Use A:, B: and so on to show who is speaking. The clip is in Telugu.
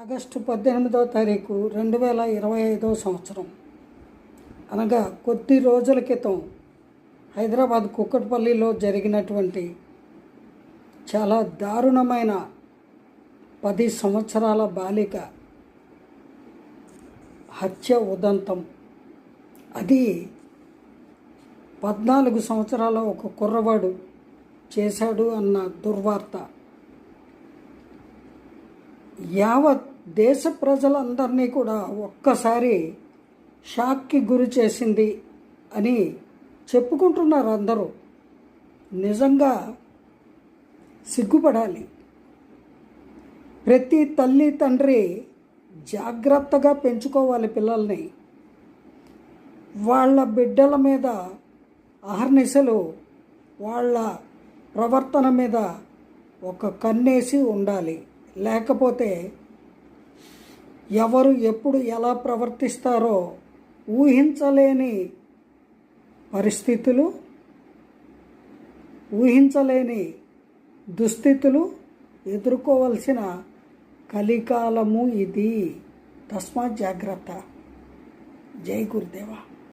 A: ఆగస్టు 18వ తారీఖు 2025 సంవత్సరం అనగా కొద్ది రోజుల క్రితం హైదరాబాద్ కుక్కట్పల్లిలో జరిగినటువంటి చాలా దారుణమైన 10 సంవత్సరాల బాలిక హత్య ఉదంతం. అది 14 సంవత్సరాల ఒక కుర్రవాడు చేశాడు అన్న దుర్వార్త యావత్ దేశ ప్రజలందరినీ కూడా ఒక్కసారి షాక్కి గురి చేసింది అని చెప్పుకుంటున్నారు అందరూ. నిజంగా సిగ్గుపడాలి. ప్రతి తల్లి తండ్రి జాగ్రత్తగా పెంచుకోవాలి పిల్లల్ని. వాళ్ళ బిడ్డల మీద అహర్నిశలు వాళ్ళ ప్రవర్తన మీద ఒక కన్నేసి ఉండాలి. లేకపోతే ఎవరు ఎప్పుడు ఎలా ప్రవర్తిస్తారో ఊహించలేని పరిస్థితులు, ఊహించలేని దుస్థితులు ఎదుర్కోవలసిన కలికాలము ఇది. తస్మాత్ జాగ్రత్త. జై గురుదేవా.